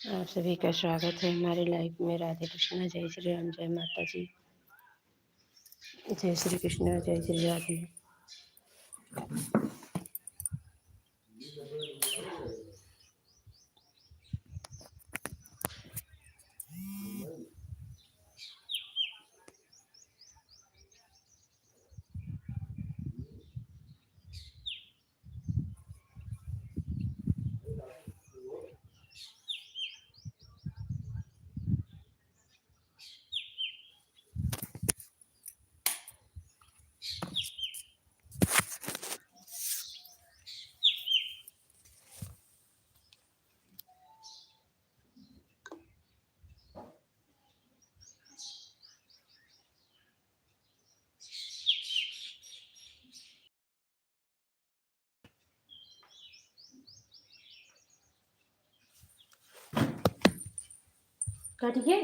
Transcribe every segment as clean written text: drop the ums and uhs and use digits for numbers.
आप सभी का स्वागत है हमारे लाइफ में। राधे कृष्णा, जय श्री राम, जय माता जी, जय श्री कृष्णा, जय श्री राधे। काटिए।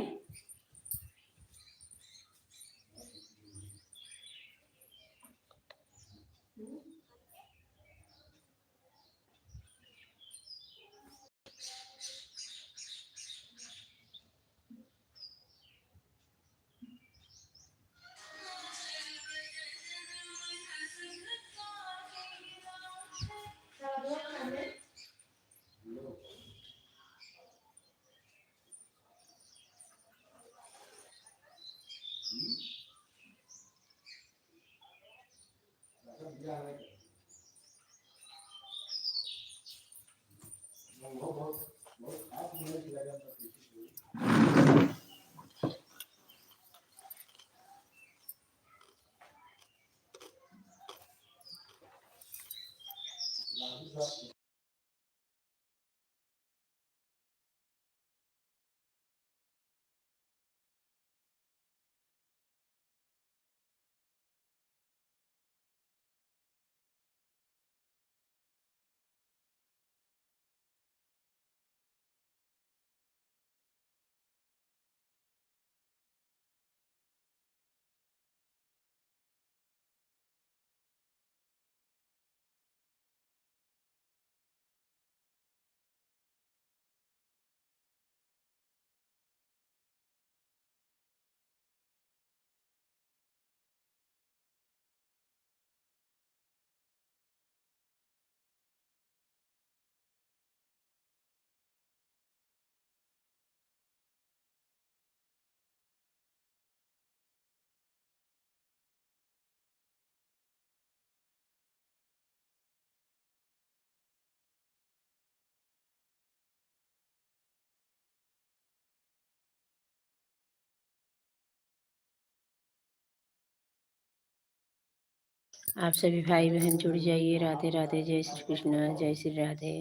आप सभी भाई बहन जुड़ जाइए। राधे राधे, जय श्री कृष्ण, जय श्री राधे।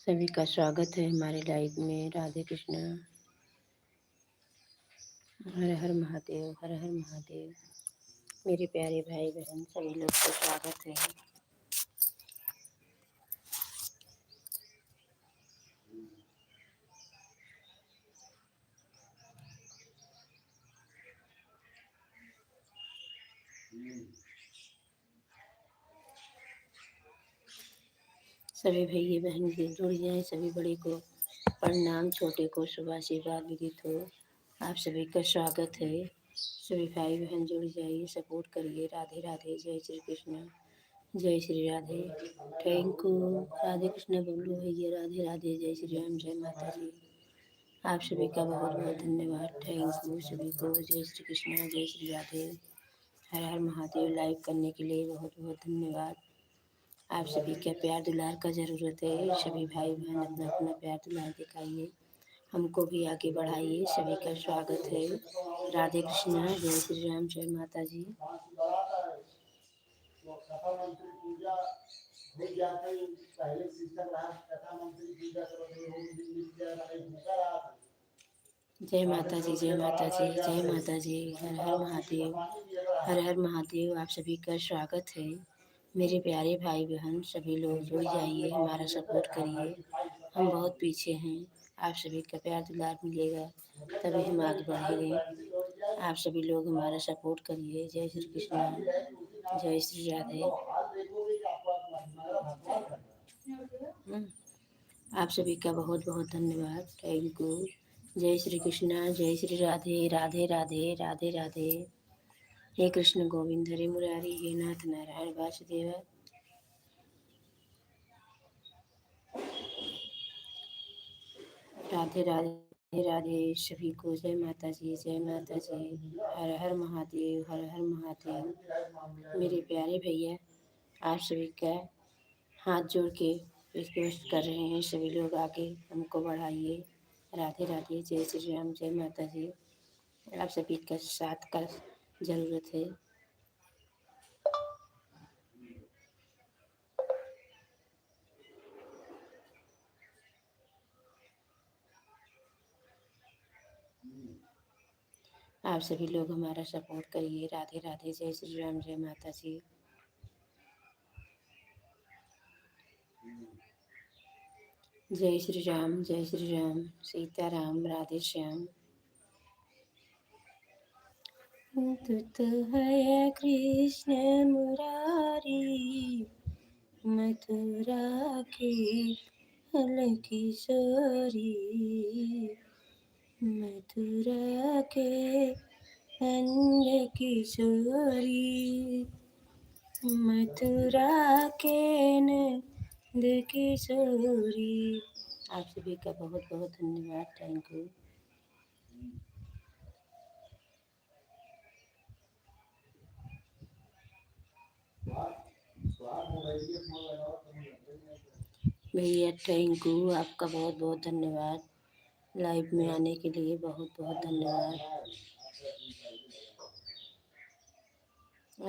सभी का स्वागत है हमारे लाइफ में। राधे कृष्णा, हर हर महादेव, हर हर महादेव। मेरे प्यारे भाई बहन सभी लोग का स्वागत है। सभी भाई बहन भी जुड़ जाए। सभी बड़े को प्रणाम, छोटे को शुभ आशीर्वाद विदित हो। आप सभी का स्वागत है। सभी भाई बहन जुड़ जाइए, सपोर्ट करिए। राधे राधे, जय श्री कृष्ण, जय श्री राधे। Thank you. राधे कृष्ण बबलू भैया, राधे राधे, जय श्री राम, जय माता जी। आप सभी का बहुत बहुत धन्यवाद। थैंक यू सभी को। जय श्री कृष्ण, जय श्री राधे, हर हर महादेव। लाइव करने के लिए बहुत बहुत धन्यवाद। आप सभी का प्यार दुलार का ज़रूरत है। सभी भाई बहन अपना अपना प्यार दुलार दिखाइए, हमको भी आगे बढ़ाइए। सभी का स्वागत है। राधे कृष्णा, जय श्री राम, जय माता जी। जय माता जी, जय माता जी, जय माता जी। हर हर महादेव, हर हर महादेव। आप सभी का स्वागत है। मेरे प्यारे भाई बहन सभी लोग जुड़ जाइए, हमारा सपोर्ट करिए। हम बहुत पीछे हैं। आप सभी का प्यार दुलार मिलेगा तभी हम आगे बढ़ेंगे। आप सभी लोग हमारा सपोर्ट करिए। जय श्री कृष्ण, जय श्री राधे। आप सभी का बहुत बहुत धन्यवाद। Thank you. जय श्री कृष्णा, जय श्री राधे राधे राधे राधे राधे। हे कृष्ण गोविंद हरे मुरारी, हे नाथ नारायण वासुदेव। राधे राधे राधे सभी को। जय माता जी, जय माता जी। हर हर महादेव, हर हर महादेव। मेरे प्यारे भैया, आप सभी का हाथ जोड़ के रिक्वेस्ट कर रहे हैं, सभी लोग आके हमको बढ़ाइए। राधे राधे, जय श्री राम, जय माता जी। आप सभी का साथ का ज़रूरत है। आप सभी लोग हमारा सपोर्ट करिए। राधे राधे, जय श्री राम, जय माता जी। जय श्री राम, जय श्री राम, सीता राम, राधे श्याम। तू तो है कृष्ण मुरारी, मथुरा के हल किशोरी, मथुरा के हल किशोरी, मथुरा के नंद किशोरी। आप सभी का बहुत बहुत धन्यवाद। Thank you. भैया थैंक यू, आपका बहुत बहुत धन्यवाद। लाइव में आने के लिए बहुत बहुत धन्यवाद।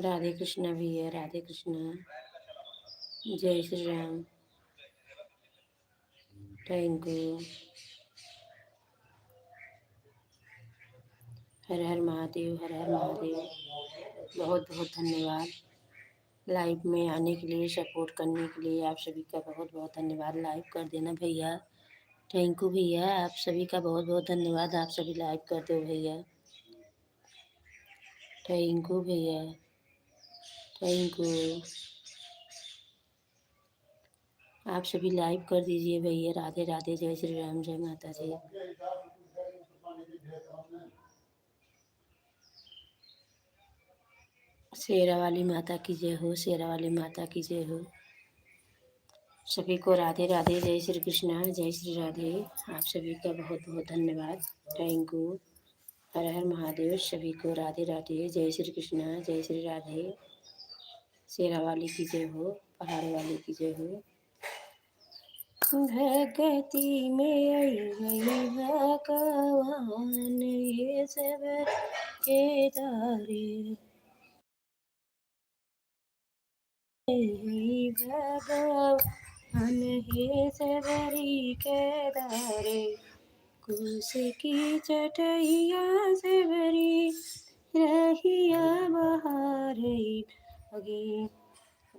राधे कृष्णा भैया, राधे कृष्णा। जय श्री राम। Thank you. हर हर महादेव, हर हर महादेव। बहुत बहुत धन्यवाद। लाइव में आने के लिए, सपोर्ट करने के लिए आप सभी का बहुत बहुत धन्यवाद। लाइव कर देना भैया। थैंक यू भैया, आप सभी का बहुत बहुत धन्यवाद। आप सभी लाइव कर दो भैया। थैंक यू भैया, थैंक यू। आप सभी लाइव कर दीजिए भैया। राधे राधे, जय श्री राम, जय माता जी। शेरा वाली माता की जय हो, शेरा वाली माता की जय हो। सभी को राधे राधे, जय श्री कृष्णा, जय श्री राधे। आप सभी का बहुत बहुत धन्यवाद। Thank you. हर हर महादेव। सभी को राधे राधे, जय श्री कृष्णा, जय श्री राधे। शेरा वाली की जय हो, पहाड़ वाली की जय हो। भगति में आई गई भगवान, ये सब के दारे भगवान, हे सबरी के दारे। कुश की चटैया से भरी रहिया बहारे लगी,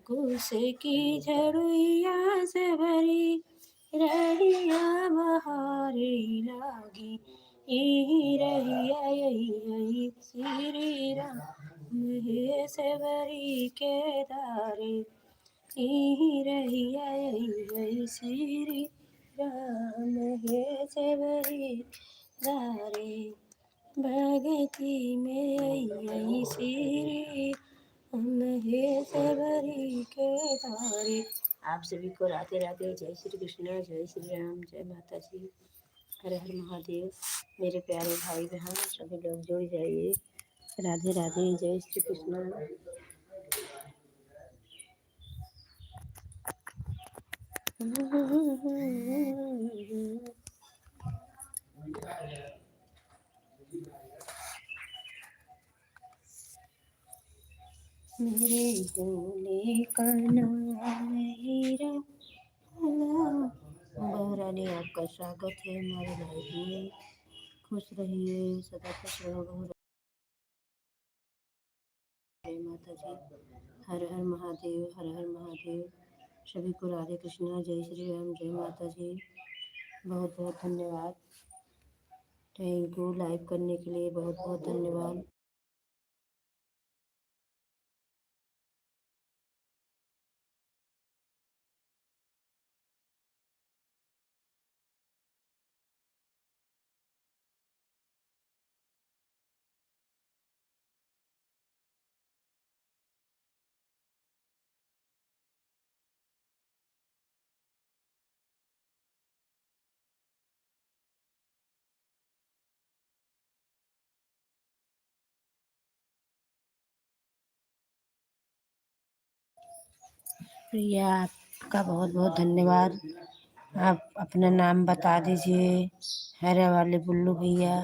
कुश की झड़ुइया से भरी रहिया बहारे लागी। यही रहिया, यही श्री राम, हे सबरी के दारे। यही रहिया, यही श्री राम, हे सबरी दारे। भगति में आई श्री हम, हे सबरी के दारे। आप सभी को राधे राधे, जय श्री कृष्ण, जय श्री राम, जय माता जी। हर हर महादेव। मेरे प्यारे भाई बहन सभी लोग जुड़ जाइए। राधे राधे, जय श्री कृष्ण। मेरे भोले का नाम हीरा। बहुरानी आपका स्वागत है हमारे लाइफ में। खुश रहिए, सदा खुश रहो माता जी। हर हर महादेव, हर हर महादेव। सभी को राधे कृष्णा, जय श्री राम, जय माता जी। बहुत बहुत धन्यवाद। Thank you. लाइव करने के लिए बहुत बहुत धन्यवाद। प्रिया, आपका बहुत बहुत धन्यवाद। आप अपना नाम बता दीजिए। हरे वाले बुल्लू भैया,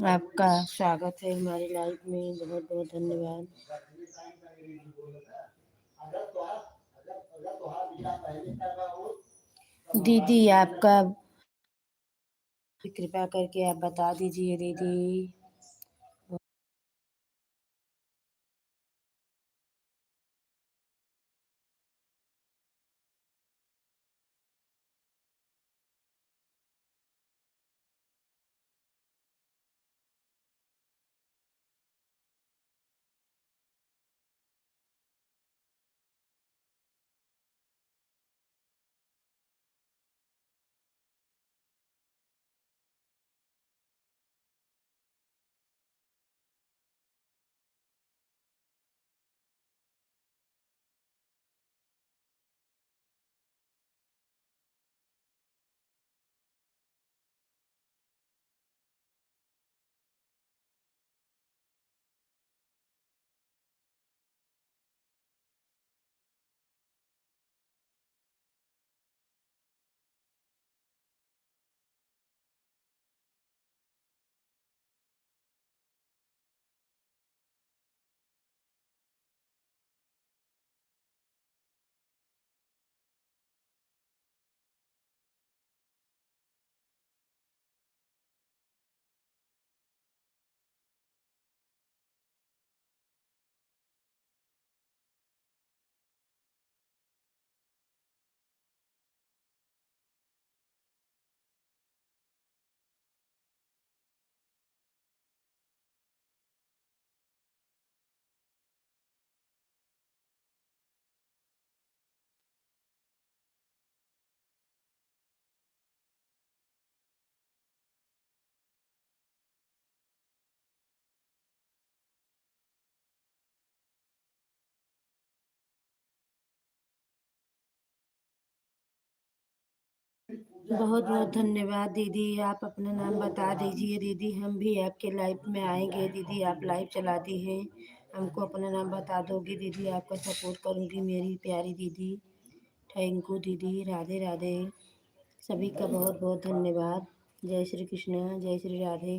आपका स्वागत है हमारी लाइफ में। बहुत बहुत धन्यवाद। दीदी, आपका कृपया करके आप बता दीजिए दीदी। बहुत बहुत धन्यवाद दीदी। आप अपना नाम बता दीजिए दीदी, हम भी आपके लाइफ में आएंगे दीदी। आप लाइव चलाती हैं, हमको अपना नाम बता दोगी दीदी, आपका सपोर्ट करूंगी मेरी प्यारी दीदी। थैंक यू दीदी। राधे राधे। सभी का बहुत बहुत धन्यवाद। जय श्री कृष्ण, जय श्री राधे।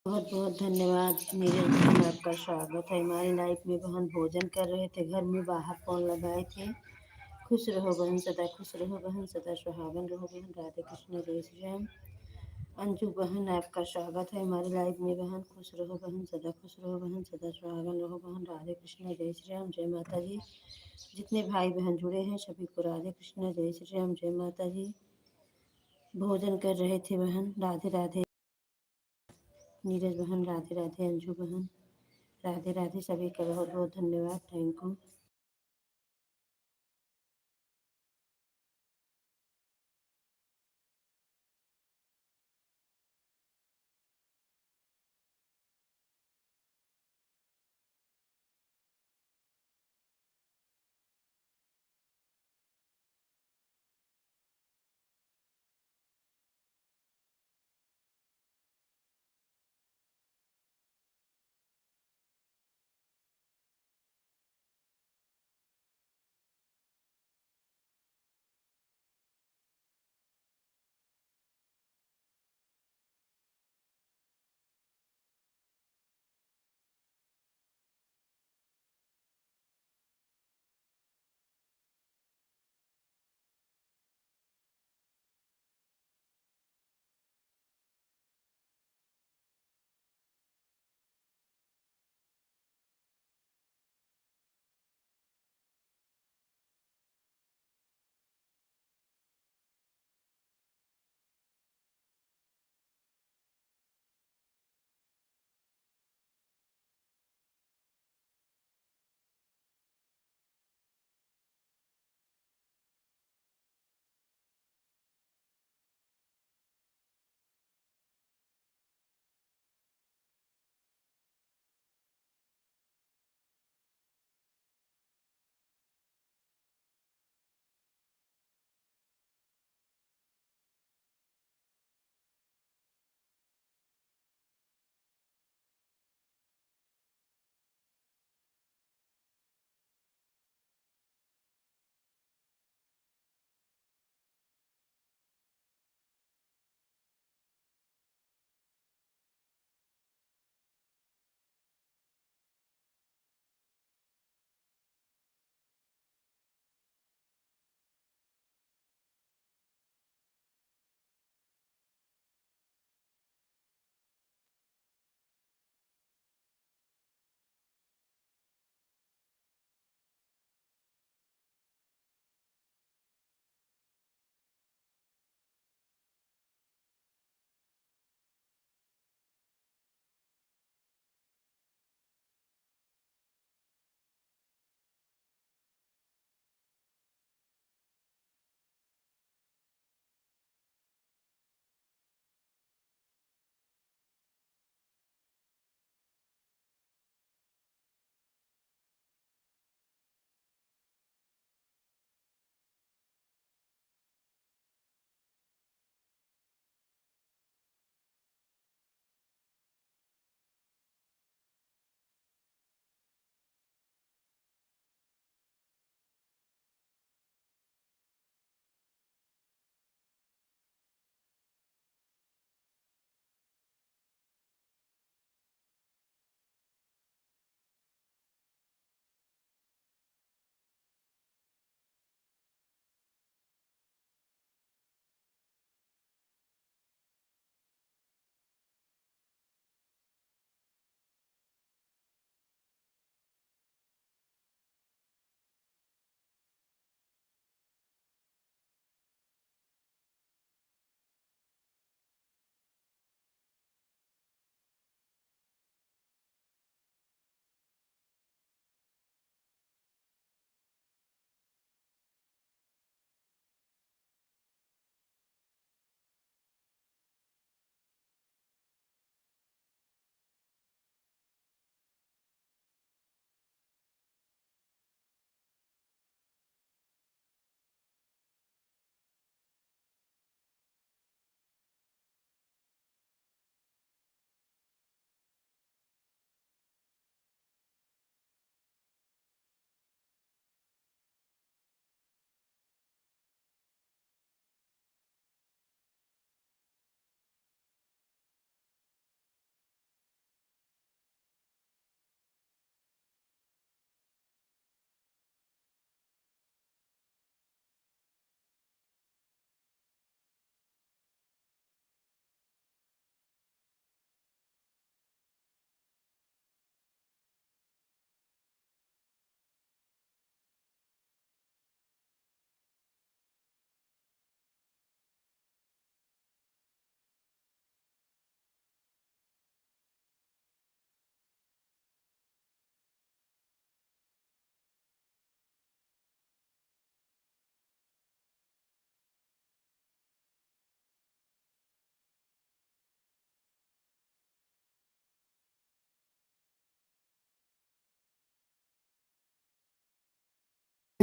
बहुत बहुत धन्यवाद नीरज बहन, आपका स्वागत है हमारी लाइफ में। बहन भोजन कर रहे थे घर में, बाहर फोन लगाए थे। खुश रहो बहन, सदा खुश रहो बहन, सदा सुहागन रहो बहन। राधे कृष्ण, जय श्री राम। अंजू बहन, आपका स्वागत है हमारी लाइफ में। बहन खुश रहो बहन, सदा खुश रहो बहन, सदा सुहागन रहो बहन। राधे कृष्ण, जय श्री राम, जय माता जी। जितने भाई बहन जुड़े हैं सभी को राधे कृष्ण, जय श्री राम, जय माता जी। भोजन कर रहे थे बहन। राधे राधे नीरज बहन, राधे राधे अंजू बहन, राधे राधे। सभी का बहुत बहुत धन्यवाद, थैंक यू।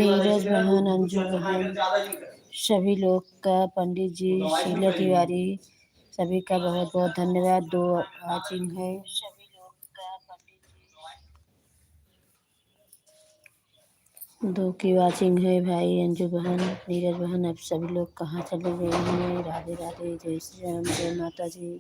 नीरज बहन, अंजू बहन, सभी लोग का, पंडित जी, शीला तिवारी, सभी का बहुत बहुत धन्यवाद। 2 वॉचिंग है। 2 की वॉचिंग है भाई, अंजू बहन, नीरज बहन। अब सभी लोग कहाँ चले गए हैं? राधे राधे, जय श्री राम, जय माता जी।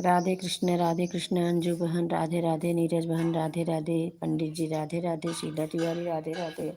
राधे कृष्ण, अंजू बहन राधे राधे, नीरज बहन राधे राधे, पंडित जी राधे राधे, शीला तिवारी राधे राधे।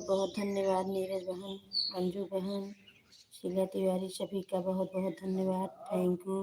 बहुत बहुत धन्यवाद नीरज बहन, अंजू बहन, शीला तिवारी, सभी का बहुत बहुत धन्यवाद। Thank you.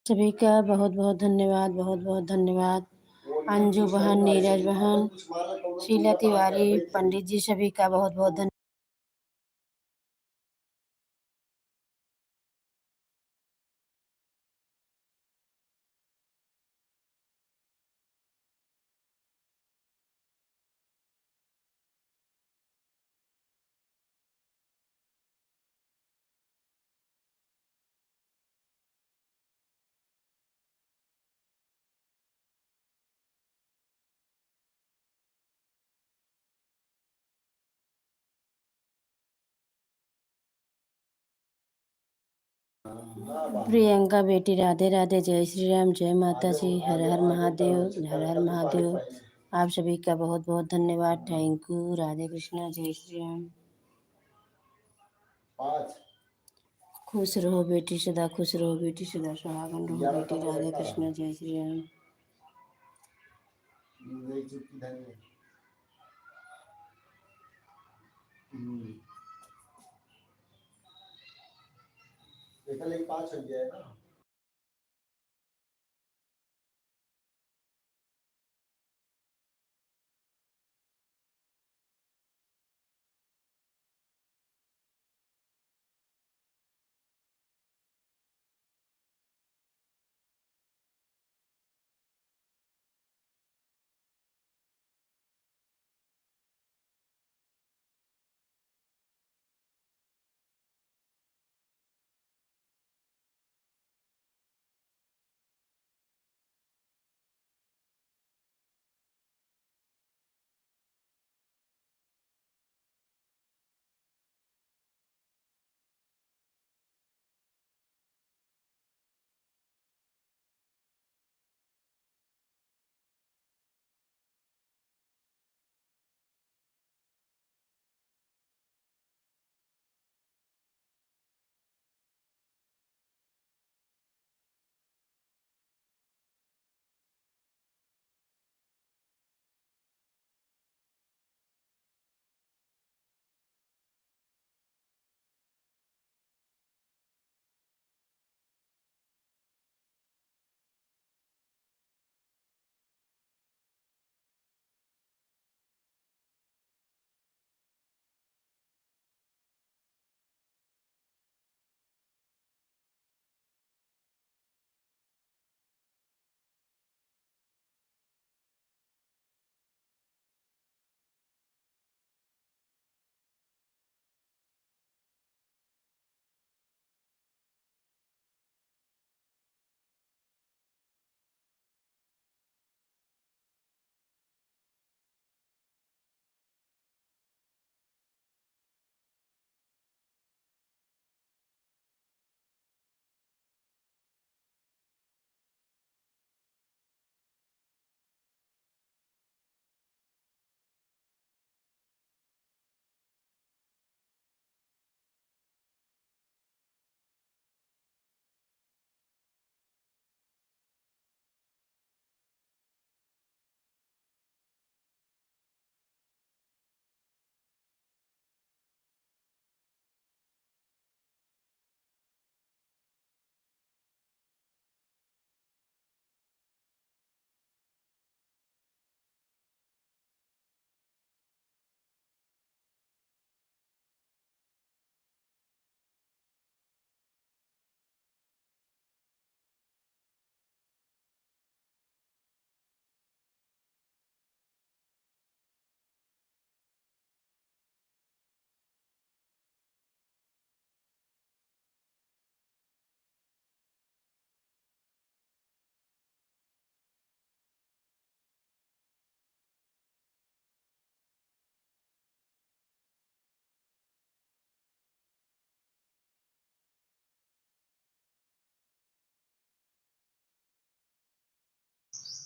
सभी का बहुत बहुत धन्यवाद, बहुत बहुत धन्यवाद। अंजू बहन, नीरज बहन, शीला तिवारी, पंडित जी, सभी का बहुत बहुत धन्यवाद। प्रियंका बेटी, राधे राधे, जय श्री राम, जय माता जी, हर हर महादेव, हर हर महादेव। आप सभी का बहुत बहुत धन्यवाद। Thank you. राधे कृष्णा, जय श्री राम। खुश रहो बेटी, सदा खुश रहो बेटी, सदा सुहागन रहो बेटी। राधे कृष्णा, जय श्री राम।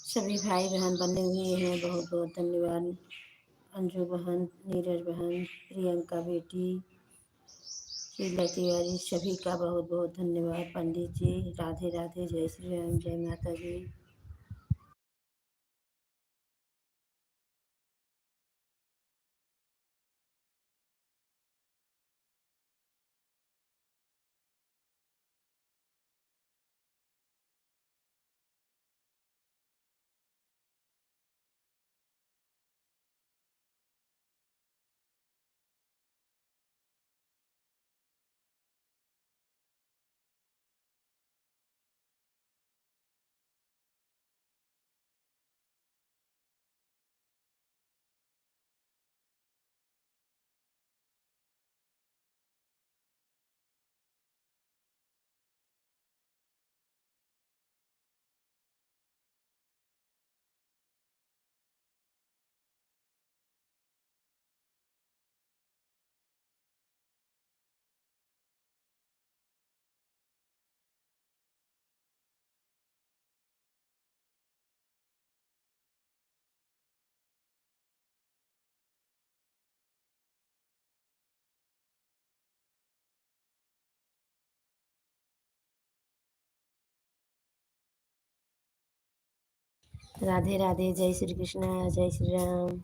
सभी भाई बहन बने हुए हैं, बहुत बहुत धन्यवाद। अंजू बहन, नीरज बहन, प्रियंका बेटी, शीला तिवारी, सभी का बहुत बहुत धन्यवाद। पंडित जी, राधे राधे, जय श्री राम, जय माता जी। राधे राधे, जय श्री कृष्णा, जय श्री राम।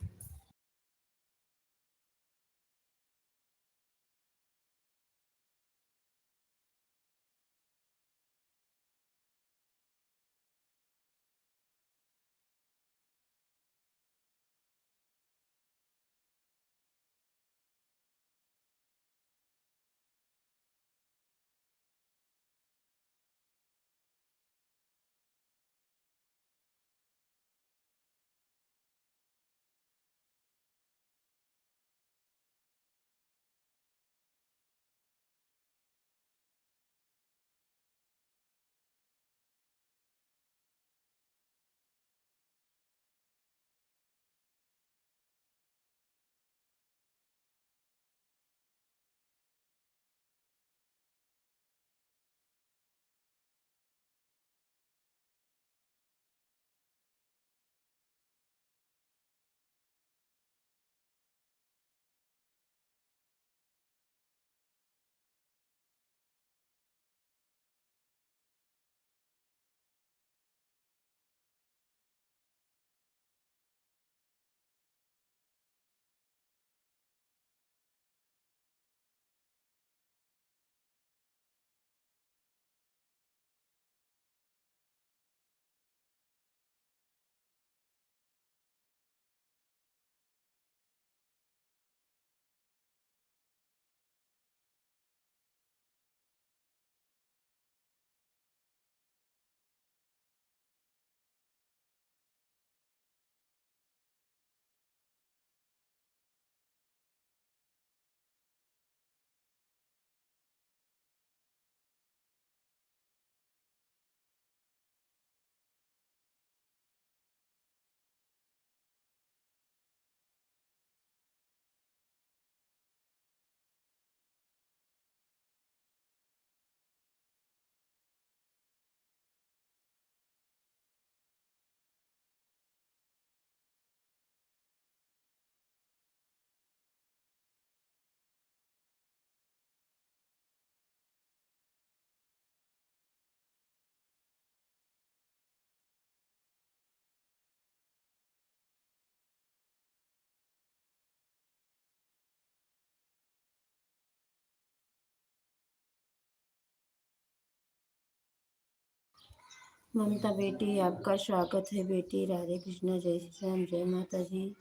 ममता बेटी, आपका स्वागत है बेटी। राधे कृष्णा, जय श्री राम, जय माता जी।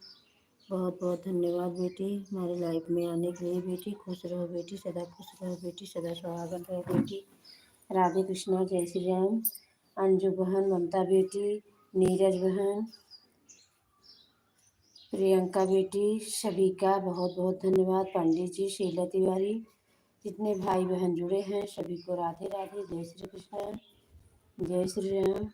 बहुत बहुत धन्यवाद बेटी, हमारे लाइफ में आने के लिए। बेटी खुश रहो बेटी, सदा खुश रहो बेटी, सदा सुहागन रहो बेटी। राधे कृष्णा, जय श्री राम। अंजू बहन, ममता बेटी, नीरज बहन, प्रियंका बेटी, सभी का बहुत बहुत धन्यवाद। पंडित जी, शीला तिवारी, जितने भाई बहन जुड़े हैं सभी को राधे राधे, जय श्री कृष्ण, जय श्री राम।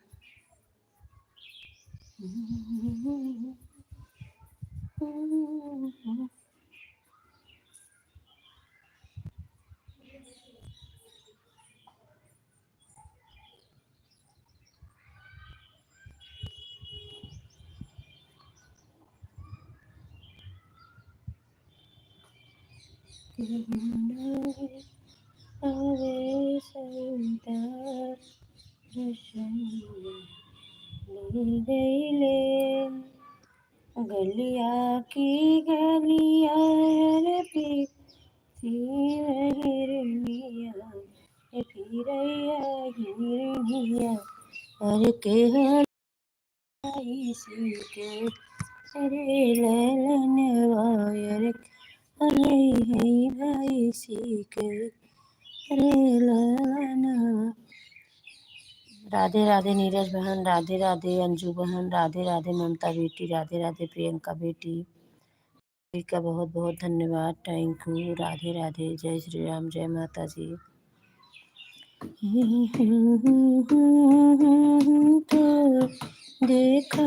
गलिया की गलिया रे हिरनिया हिरनिया हर के हई सी के अरे ललन वायर अरे है भाई सी के अरे ललन। राधे राधे नीरज बहन, राधे राधे अंजू बहन, राधे राधे ममता बेटी, राधे राधे प्रियंका बेटी। सभी का बहुत बहुत धन्यवाद, थैंक यू। राधे राधे, जय श्री राम, जय माता जी। तो देखा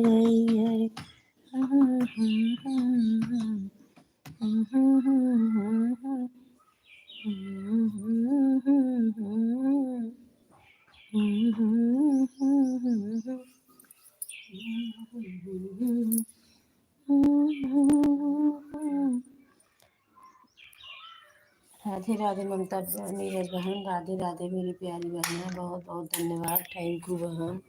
गई राधे राधे ममता नीरज बहन, राधे राधे मेरी प्यारी बहन, बहुत बहुत धन्यवाद, थैंक यू बहन।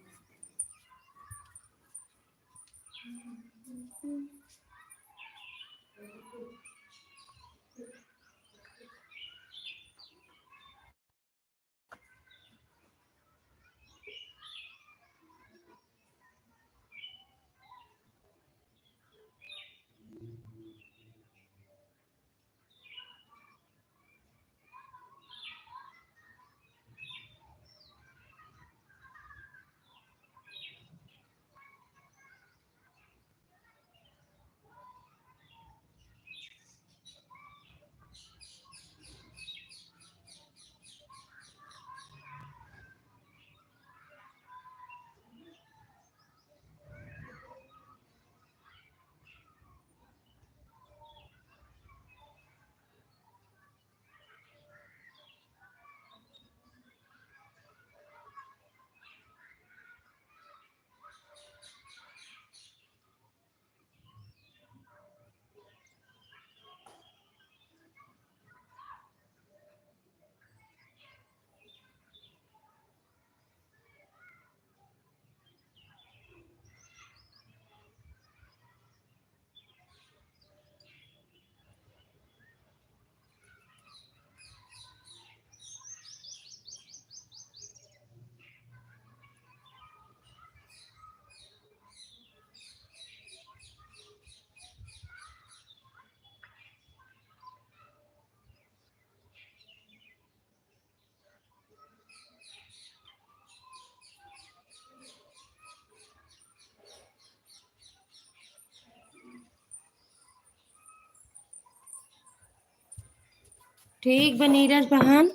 ठीक बा नीरज बहन,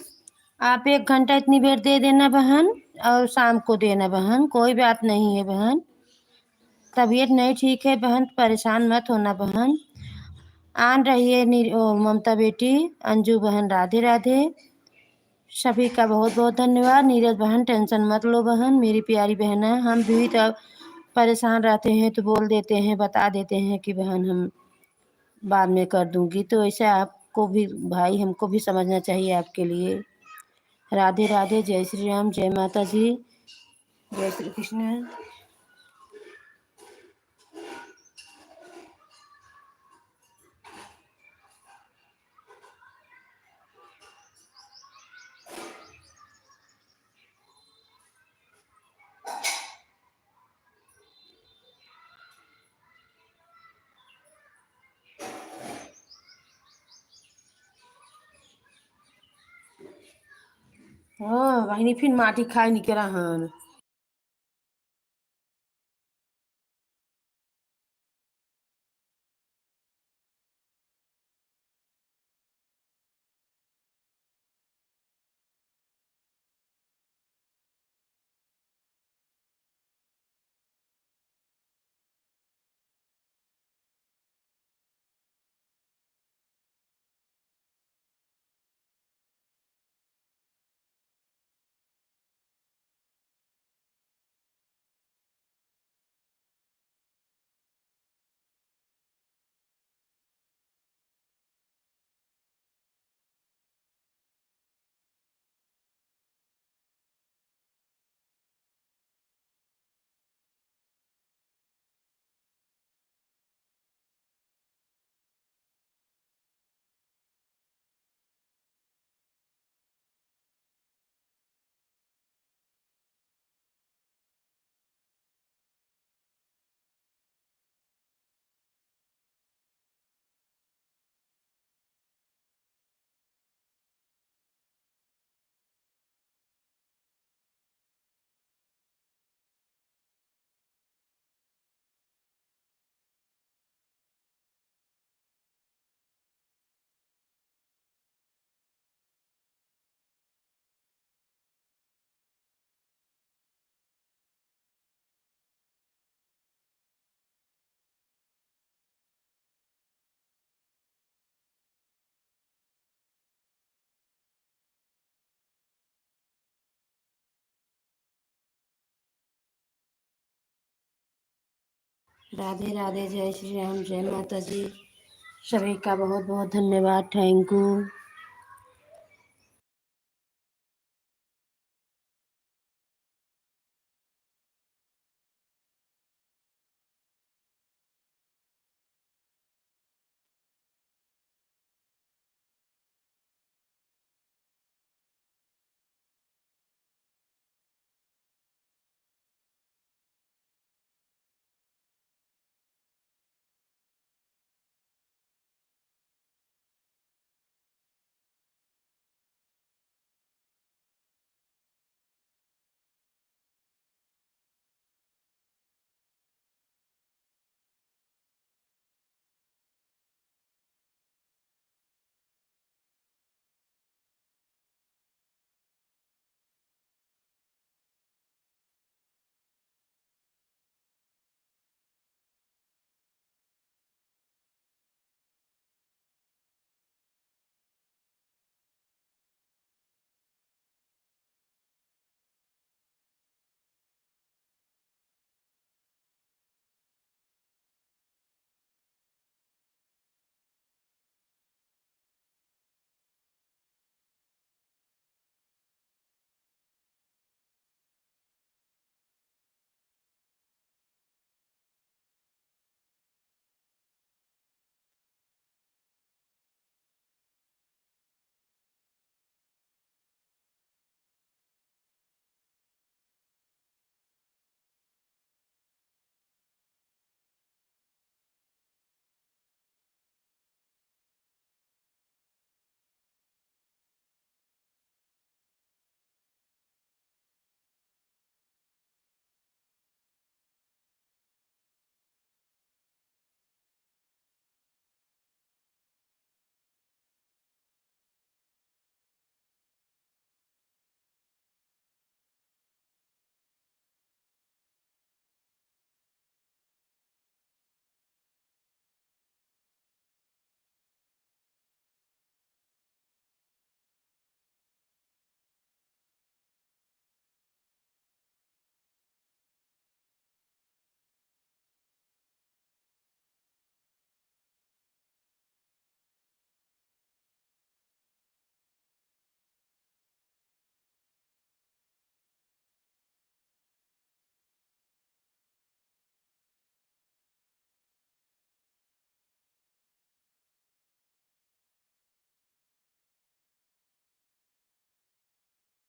आप 1 घंटा इतनी देर दे देना बहन, और शाम को देना बहन, कोई बात नहीं है बहन। तबीयत नहीं ठीक है बहन, परेशान मत होना बहन। आन रहिए ममता बेटी, अंजू बहन, राधे राधे। सभी का बहुत बहुत धन्यवाद। नीरज बहन टेंशन मत लो बहन, मेरी प्यारी बहन है। हम भी तो परेशान रहते हैं तो बोल देते हैं, बता देते हैं कि बहन हम बाद में कर दूंगी, तो ऐसे आपको भी भाई, हमको भी समझना चाहिए आपके लिए। राधे राधे, जय श्री राम, जय माता जी, जय श्री कृष्ण। हाँ बहिनी, फिर माटी खाए निकला हन। राधे राधे, जय श्री राम, जय माता जी। सभी का बहुत बहुत धन्यवाद, थैंक यू।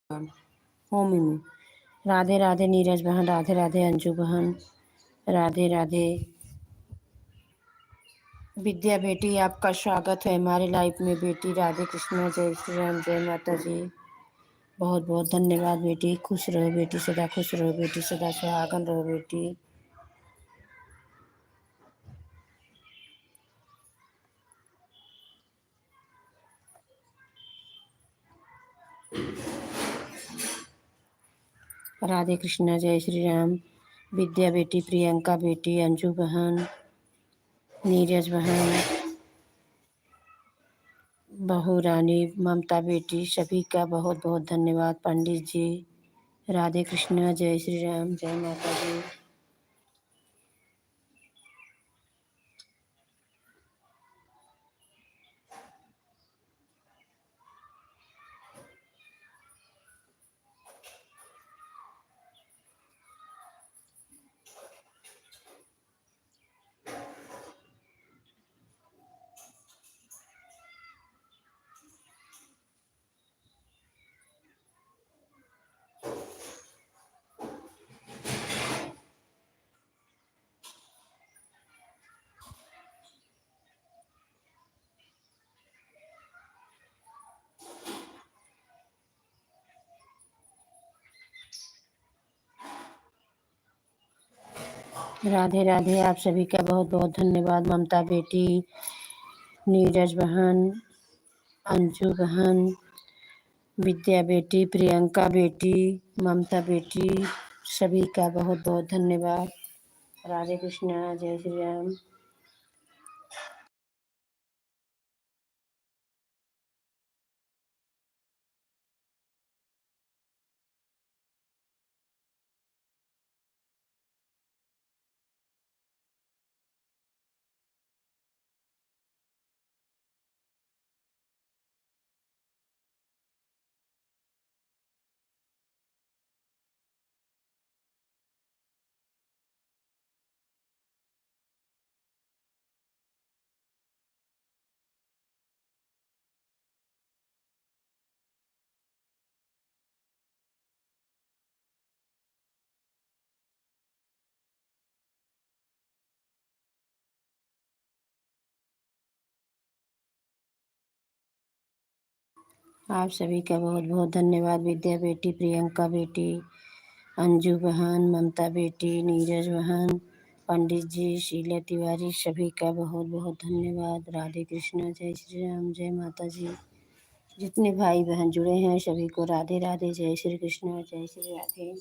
होमी में राधे राधे नीरज बहन, राधे राधे अंजू बहन, राधे राधे विद्या बेटी। आपका स्वागत है हमारे लाइफ में बेटी। राधे कृष्णा, जय श्री राम, जय माता जी। बहुत बहुत धन्यवाद बेटी। खुश रहो बेटी, सदा खुश रहो बेटी, सदा सुहागन रहो बेटी। राधे कृष्णा, जय श्री राम। विद्या बेटी, प्रियंका बेटी, अंजू बहन, नीरज बहन, बहू रानी, ममता बेटी, सभी का बहुत बहुत धन्यवाद। पंडित जी, राधे कृष्णा, जय श्री राम, जय माता जी। राधे राधे। आप सभी का बहुत बहुत धन्यवाद। ममता बेटी, नीरज बहन, अंजू बहन, विद्या बेटी, प्रियंका बेटी, ममता बेटी, सभी का बहुत बहुत धन्यवाद। राधे कृष्णा, जय श्री राम। आप सभी का बहुत बहुत धन्यवाद। विद्या बेटी, प्रियंका बेटी, अंजू बहन, ममता बेटी, नीरज बहन, पंडित जी, शीला तिवारी, सभी का बहुत बहुत धन्यवाद। राधे कृष्णा, जय श्री राम, जय माता जी। जितने भाई बहन जुड़े हैं सभी को राधे राधे, जय श्री कृष्ण, जय श्री राधे।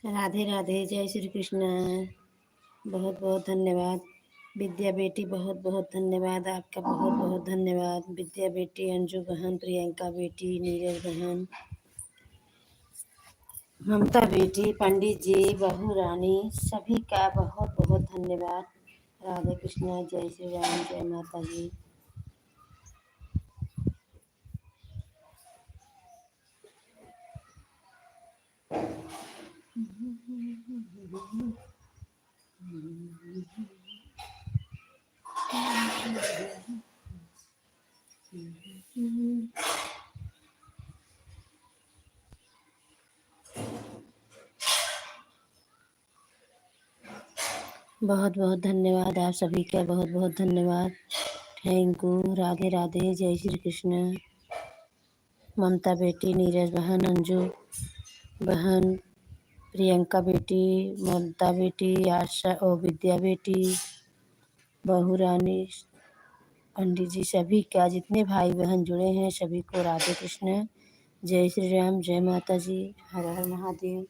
राधे राधे, जय श्री कृष्ण। बहुत बहुत धन्यवाद विद्या बेटी, बहुत बहुत धन्यवाद आपका, बहुत बहुत धन्यवाद विद्या बेटी, अंजू बहन, प्रियंका बेटी, नीरज बहन, ममता बेटी, पंडित जी, बहू रानी, सभी का बहुत बहुत धन्यवाद। राधे कृष्ण, जय श्री राम, जय माता जी। बहुत बहुत धन्यवाद आप सभी का, बहुत बहुत धन्यवाद। Thank you. राधे राधे, जय श्री कृष्ण। ममता बेटी, नीरज बहन, अंजू बहन, प्रियंका बेटी, ममता बेटी, आशा और विद्या बेटी, बहू रानी, पंडित जी, सभी का, जितने भाई बहन जुड़े हैं सभी को राधे कृष्ण, जय श्री राम, जय माता जी, हर हर महादेव।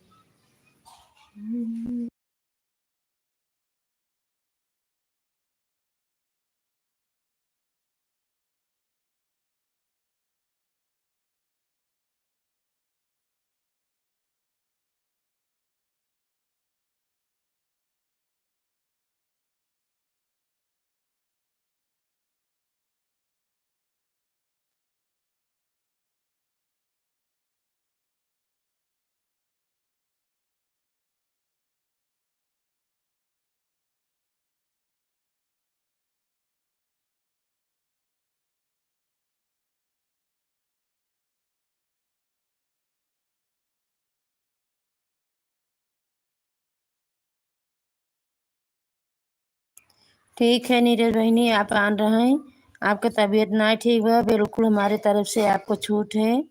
ठीक है नीरज बहनी, आप आन रहे हैं, आपका तबीयत ना ठीक हुआ, बिल्कुल हमारे तरफ से आपको छूट है,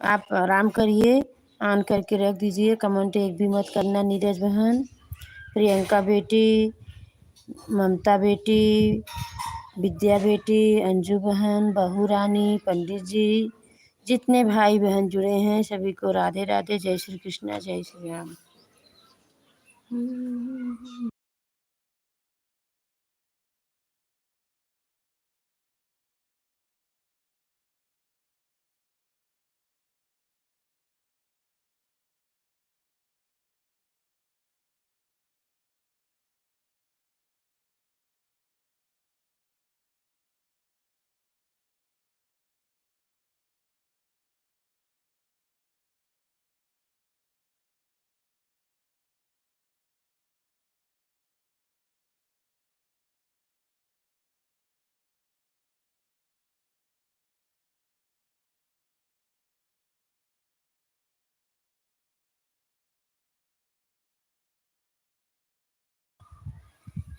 आप आराम करिए, ऑन करके रख दीजिए, कमेंट एक भी मत करना। नीरज बहन, प्रियंका बेटी, ममता बेटी, विद्या बेटी, अंजू बहन, बहू रानी, पंडित जी, जितने भाई बहन जुड़े हैं सभी को राधे राधे, जय श्री कृष्णा, जय श्री राम।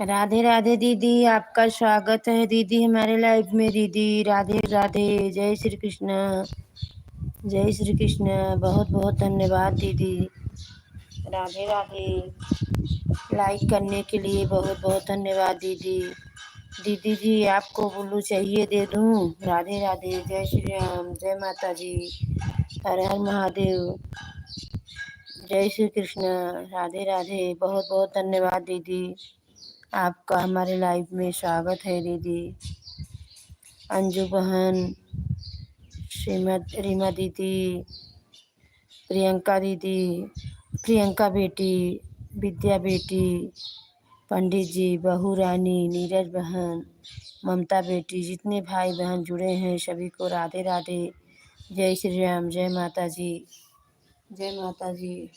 राधे राधे दीदी, आपका स्वागत है दीदी हमारे लाइव में। दीदी राधे राधे, जय श्री कृष्ण, जय श्री कृष्ण, बहुत बहुत धन्यवाद दीदी। राधे राधे, लाइक करने के लिए बहुत बहुत धन्यवाद दीदी। दीदी जी आपको बुल्लू चाहिए दे दूँ? राधे राधे, जय श्री राम, जय माता जी, हर हर महादेव, जय श्री कृष्ण, राधे राधे, बहुत बहुत धन्यवाद दीदी। आपका हमारे लाइव में स्वागत है दीदी। अंजू बहन, श्रीमती रीमा दीदी, प्रियंका दीदी, प्रियंका बेटी, विद्या बेटी, पंडित जी, बहू रानी, नीरज बहन, ममता बेटी, जितने भाई बहन जुड़े हैं सभी को राधे राधे, जय श्री राम, जय माता जी, जय माता जी।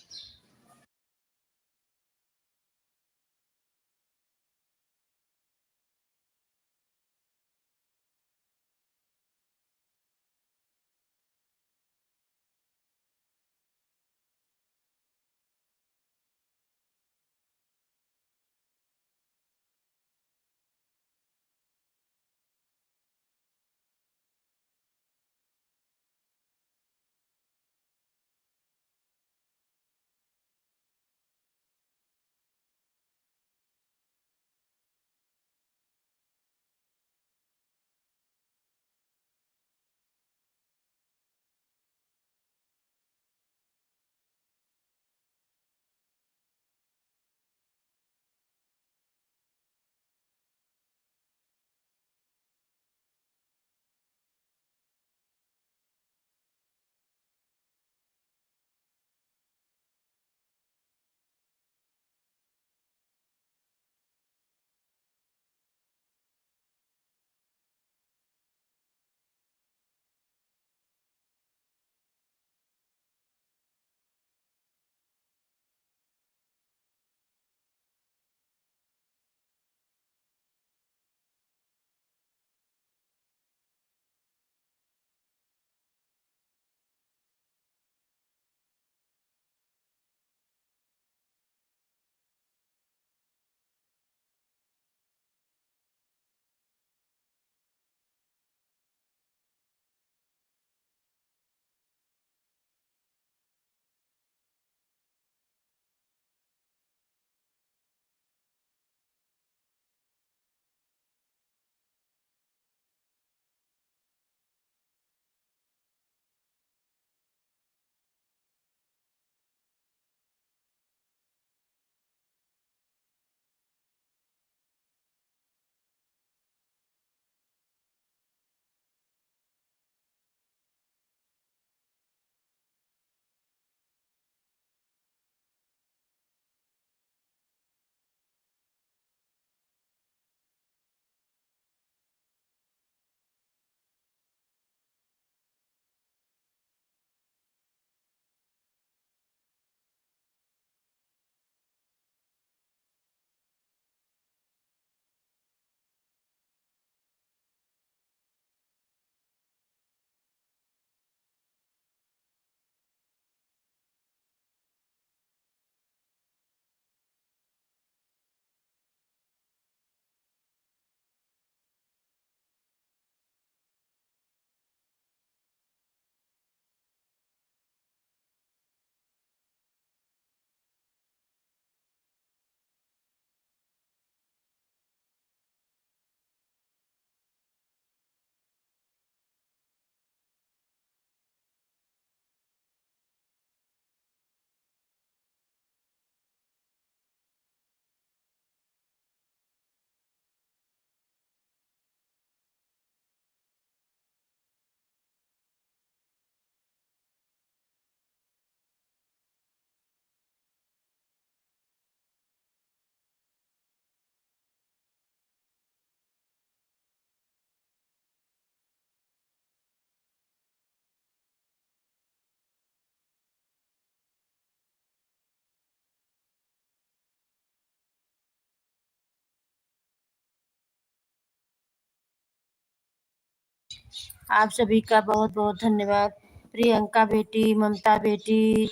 आप सभी का बहुत बहुत धन्यवाद। प्रियंका बेटी, ममता बेटी,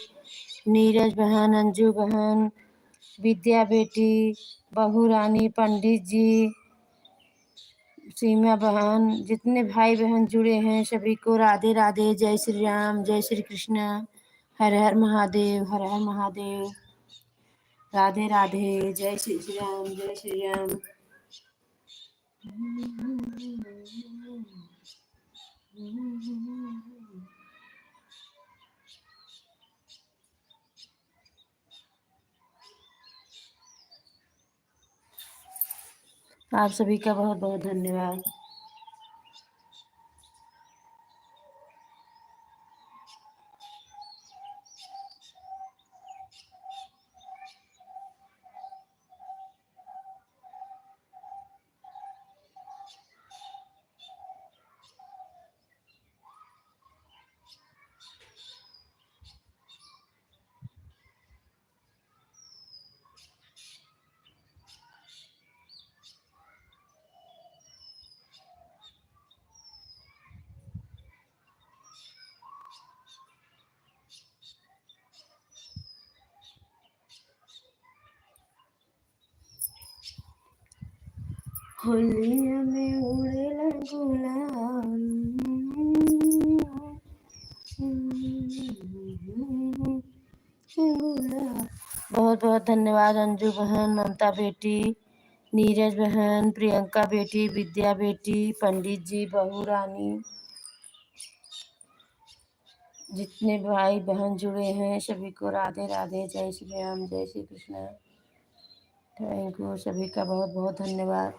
नीरज बहन, अंजू बहन, विद्या बेटी, बहू रानी, पंडित जी, सीमा बहन, जितने भाई बहन जुड़े हैं सभी को राधे राधे, जय श्री राम, जय श्री कृष्ण, हर हर महादेव, हर हर महादेव, राधे राधे, जय श्री राम, जय श्री राम। आप सभी का बहुत बहुत धन्यवाद। होलिया में उड़ेला गुलाल, बहुत बहुत धन्यवाद अंजू बहन, ममता बेटी, नीरज बहन, प्रियंका बेटी, विद्या बेटी, पंडित जी, बहू रानी, जितने भाई बहन जुड़े हैं सभी को राधे राधे, जय श्री राम, जय श्री कृष्ण। थैंक यू, सभी का बहुत बहुत धन्यवाद।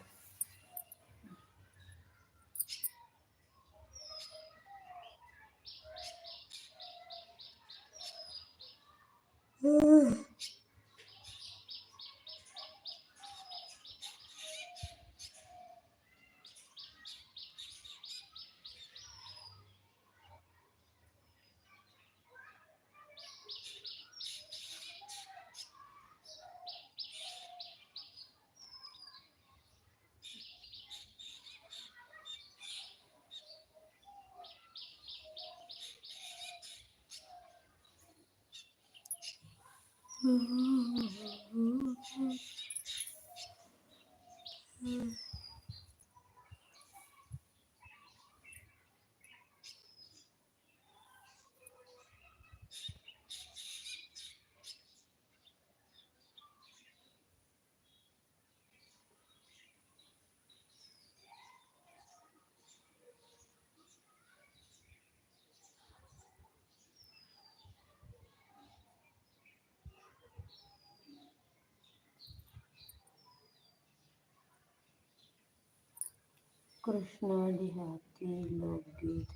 कृष्णा देहाती लोकगीत।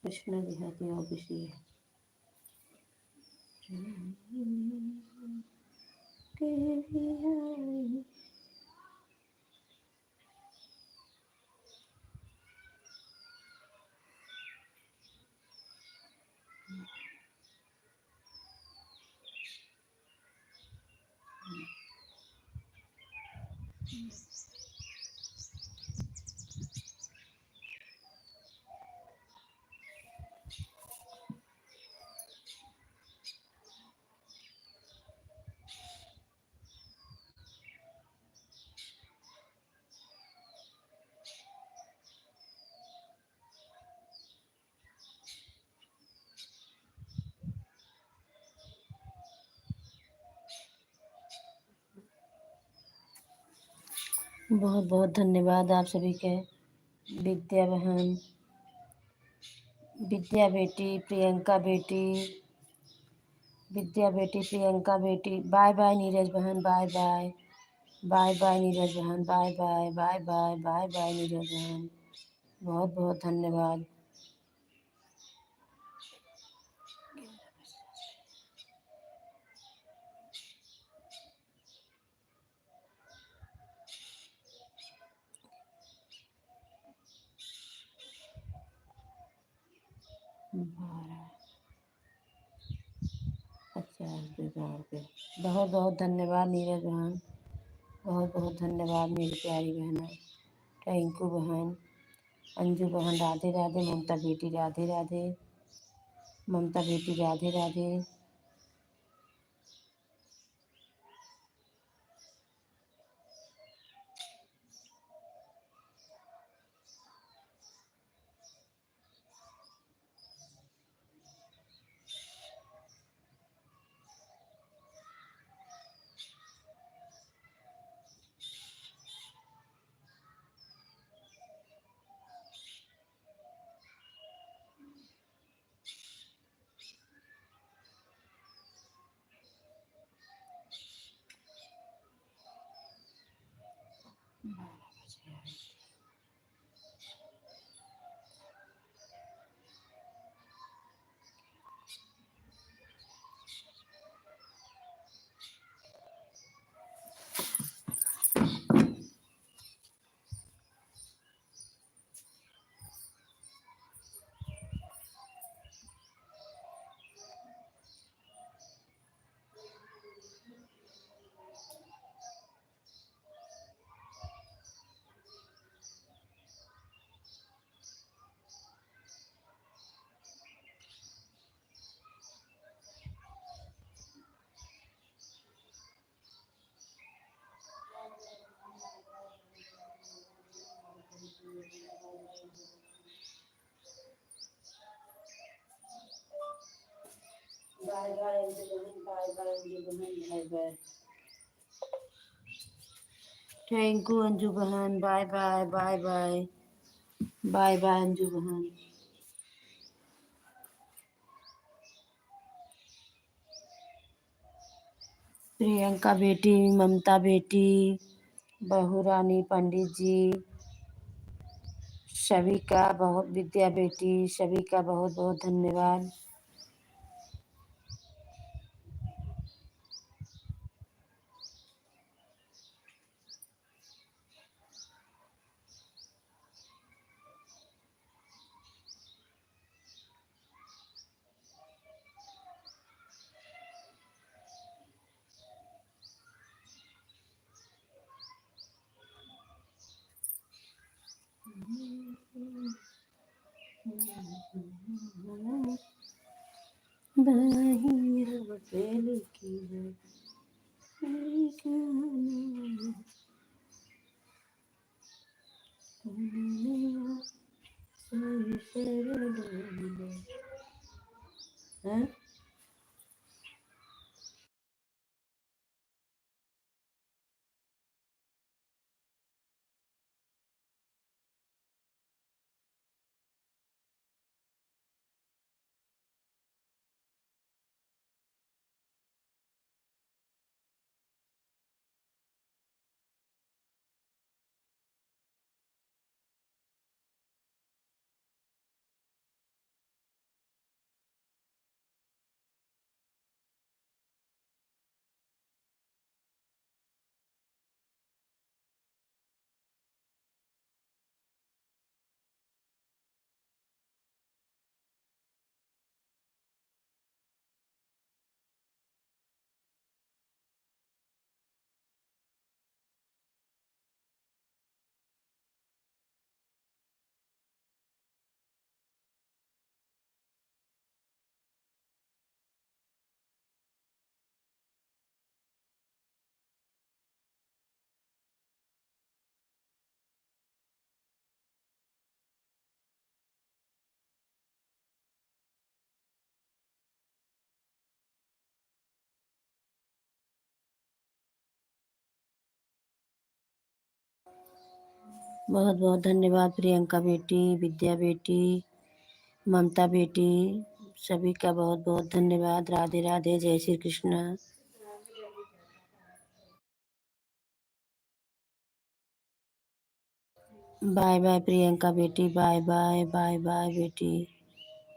कृष्णा देहाती ऑफिशियल। बहुत बहुत धन्यवाद आप सभी के। विद्या बहन, विद्या बेटी, प्रियंका बेटी, विद्या बेटी, प्रियंका बेटी, बाय बाय नीरज बहन, bye bye, bye bye Neeraj बहन, bye bye, bye bye, bye bye Neeraj बहन। बहुत बहुत धन्यवाद। अच्छा बहुत बहुत धन्यवाद नीरज बहन। बहुत बहुत धन्यवाद मेरी प्यारी बहन। थैंक यू बहन। अंजू बहन राधे राधे। ममता बेटी राधे राधे। ममता बेटी राधे राधे। बाय बाय अंजू बहन। बाय बाय अंजू बहन। Bye bye. Thank you Anju बहन। Bye bye bye bye. Bye bye Anju बहन। प्रियंका बेटी, ममता बेटी, बहू रानी पंडित जी, सभी का बहुत, विद्या बेटी, सभी का बहुत बहुत धन्यवाद। बहुत बहुत धन्यवाद प्रियंका बेटी, विद्या बेटी, ममता बेटी, सभी का बहुत बहुत धन्यवाद। राधे राधे। जय श्री कृष्णा। बाय बाय प्रियंका बेटी। बाय बाय बाय बाय बेटी।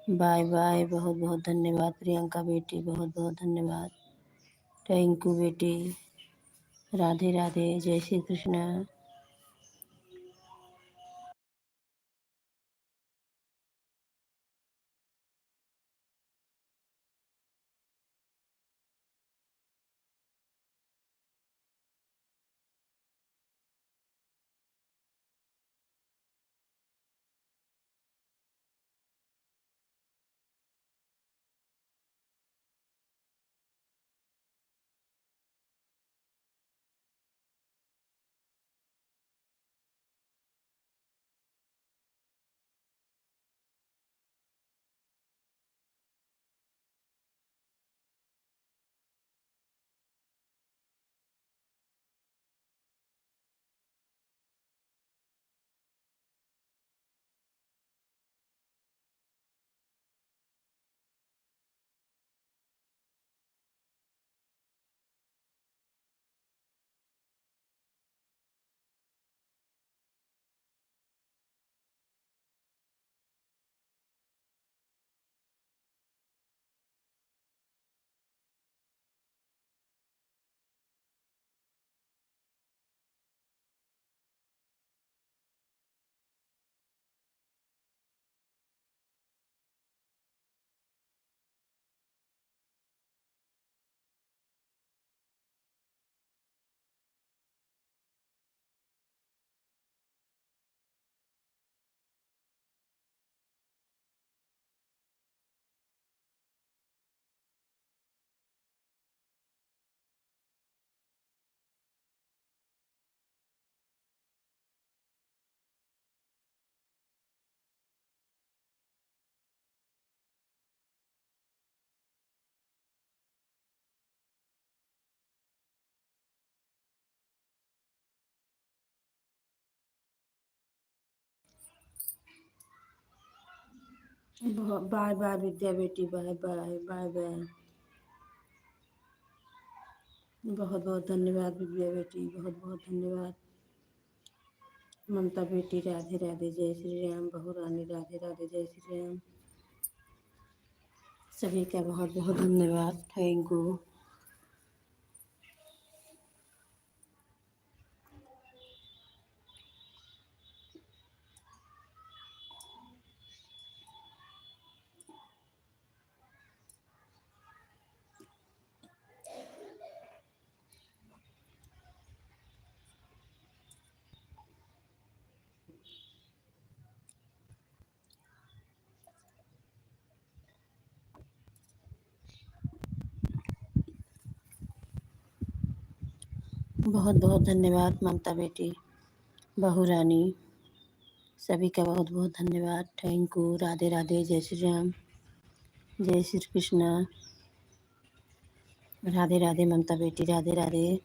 Bye bye. बहुत बहुत धन्यवाद प्रियंका बेटी। बहुत बहुत धन्यवाद। थैंक यू बेटी। राधे राधे। जय श्री कृष्णा। बाय बाय विद्या बेटी, बाय बाय, बाय बाय। बहुत बहुत धन्यवाद विद्या बेटी, बहुत बहुत धन्यवाद। ममता बेटी राधे राधे, जय श्री राम। बहू रानी राधे राधे, जय श्री राम। सभी का बहुत बहुत धन्यवाद, थैंक यू। बहुत बहुत धन्यवाद ममता बेटी, बहू रानी, सभी का बहुत बहुत धन्यवाद, थैंक यू। राधे राधे, जय श्री राम, जय श्री कृष्णा। राधे राधे ममता बेटी, राधे राधे।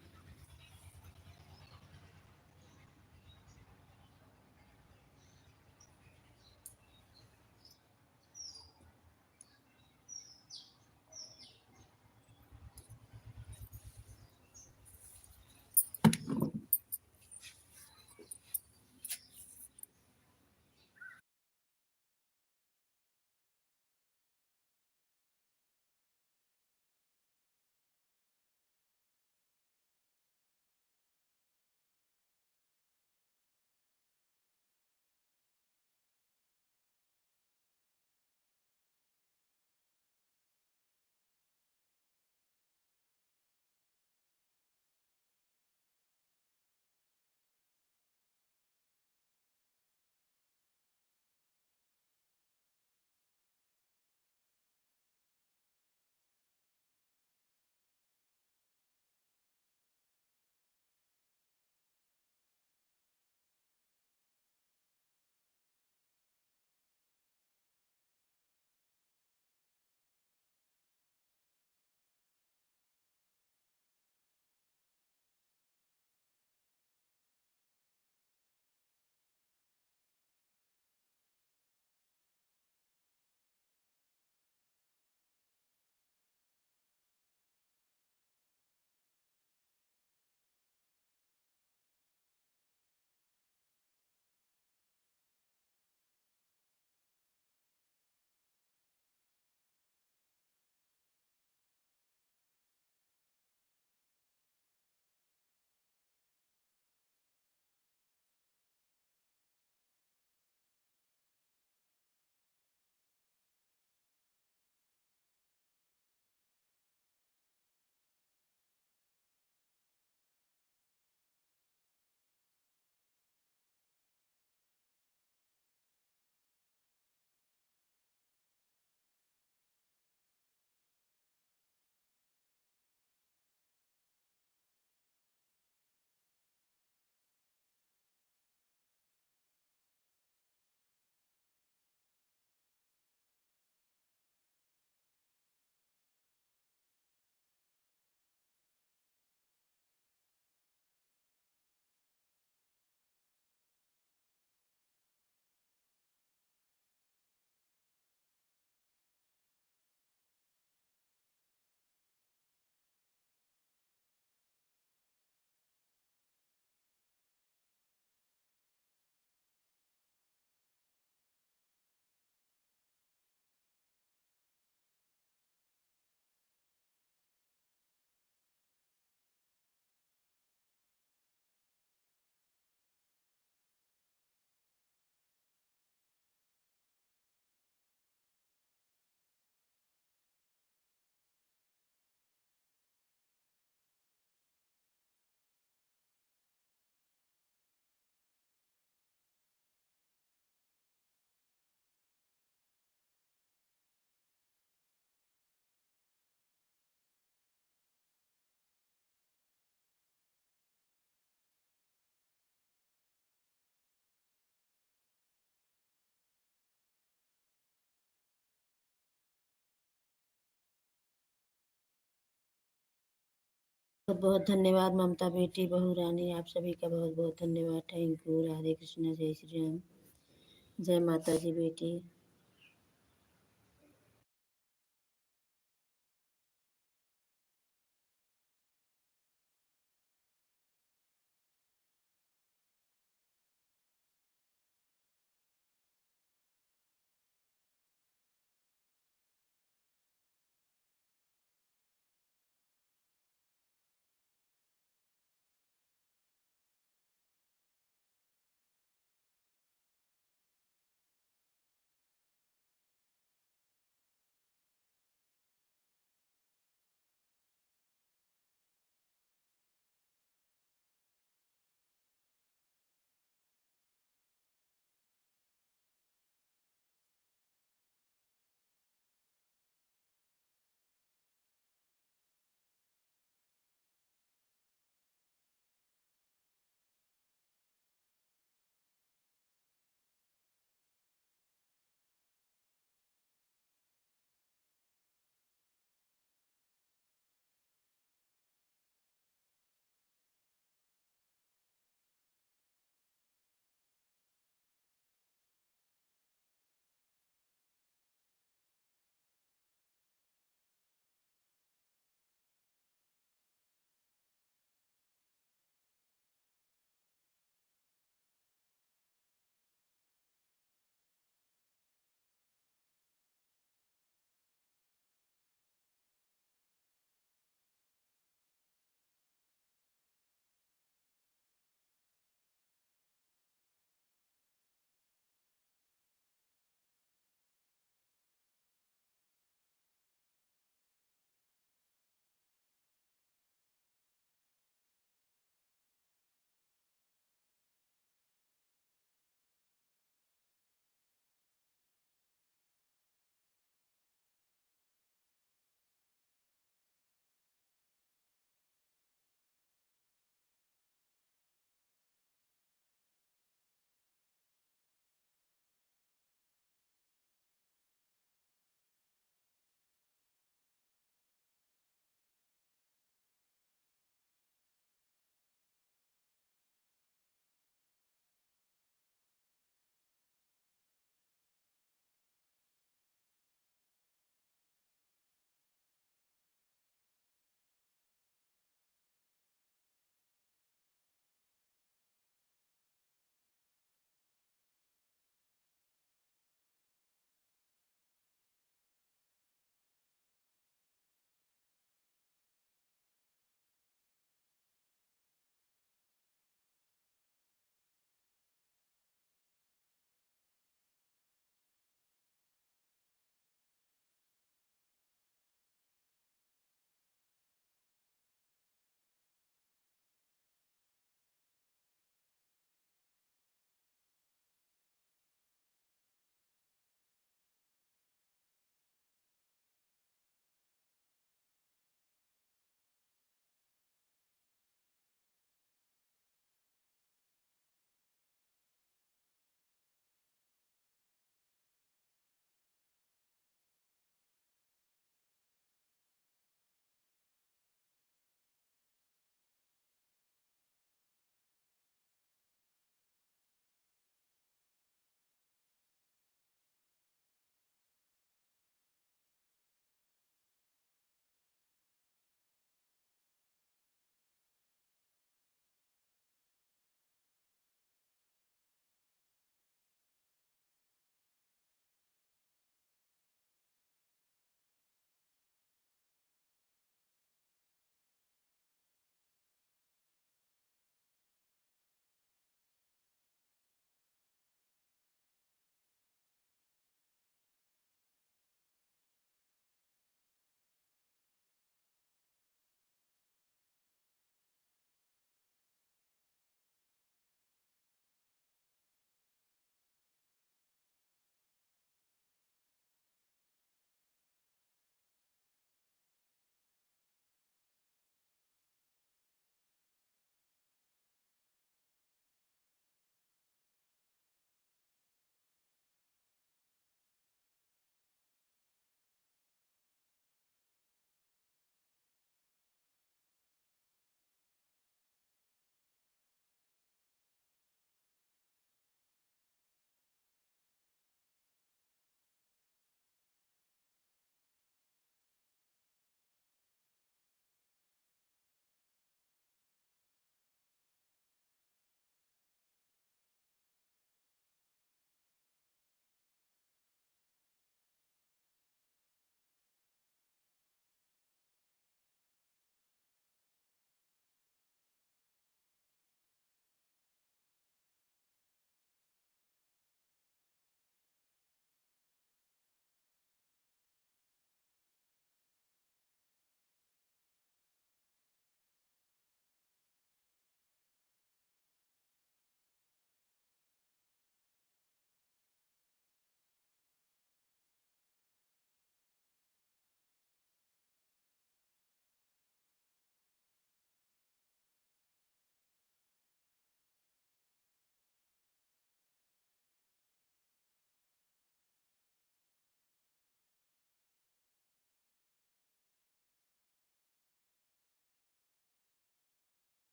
बहुत बहुत धन्यवाद ममता बेटी, बहू रानी, आप सभी का बहुत बहुत धन्यवाद, थैंक यू। राधे कृष्णा, जय श्री राम, जय माता जी बेटी।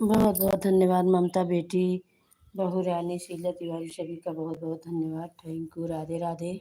बहुत बहुत धन्यवाद ममता बेटी, बहू रानी, शीला तिवारी, सभी का बहुत बहुत धन्यवाद। Thank you. राधे राधे।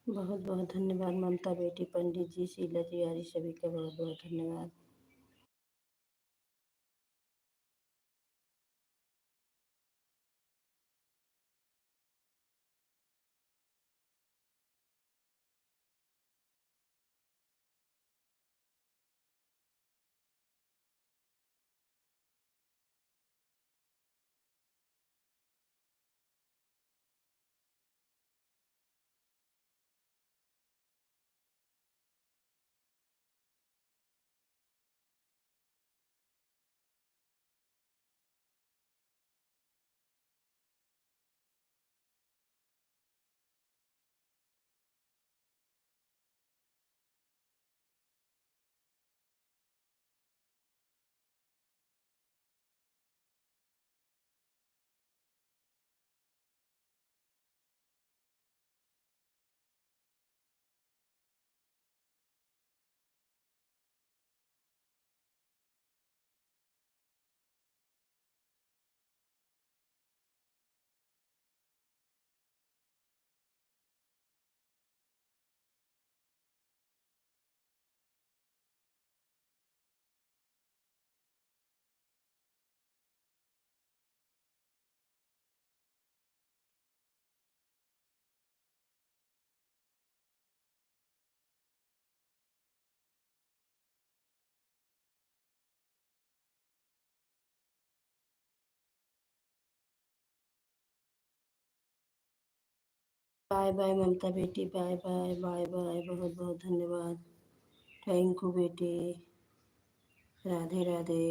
बहुत बहुत धन्यवाद ममता बेटी, पंडित जी, शीला तिवारी, सभी का बहुत बहुत धन्यवाद। बाय बाय ममता बेटी, बाय बाय बाय बाय, बहुत बहुत धन्यवाद। थैंक यू बेटी। राधे राधे।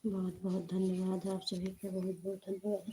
बहुत बहुत धन्यवाद, आप सभी का बहुत बहुत धन्यवाद।